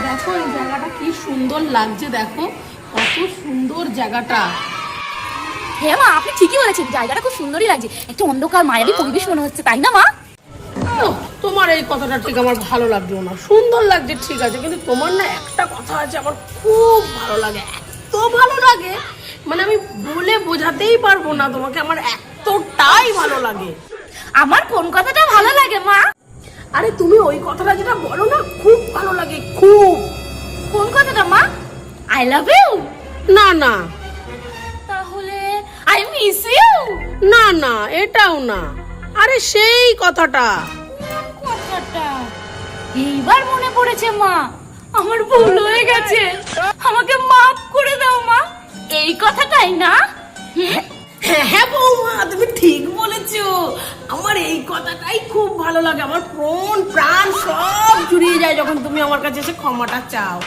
দেখো এই জায়গাটা কি সুন্দর লাগছে, দেখো কত সুন্দর জায়গাটা। হ্যাঁ মা, আপনি ঠিকই বলেছেন, জায়গাটা খুব সুন্দরই লাগছে, একটা অন্ধকার মায়াবী পরিবেশ মনে হচ্ছে, তাই না মা? তোমার এই কথাটা ঠিক আমার ভালো লাগছে না। সুন্দর লাগছে ঠিক আছে, কিন্তু তোমার না একটা কথা আছে আমার খুব ভালো লাগে, এত ভালো লাগে মানে আমি বলে বোঝাতেই পারবো না তোমাকে, আমার এতটাই ভালো লাগে। আমার কোন কথাটা ভালো লাগে মা? আরে তুমি ওই কথাটা যেটা বলো না খুব ভালো লাগে, খুব। কোন কথাটা মা? I love you? না না তাহলে আই মিস ইউ? না না, এটাও না। আরে সেই কথাটা। কথাটা এইবার মনে পড়েছে মা, আমার ভুল হয়ে গেছে, আমাকে মাফ করে দাও মা, এই কথাটাই না? হ্যাঁ হ্যাঁ বৌমা, তুমি ঠিক বলেছো, আমার এই কথাটাই খুব ভালো লাগে, আমার প্রাণ সব জুড়িয়ে যায় যখন তুমি আমার কাছে এসে ক্ষমাটা চাও।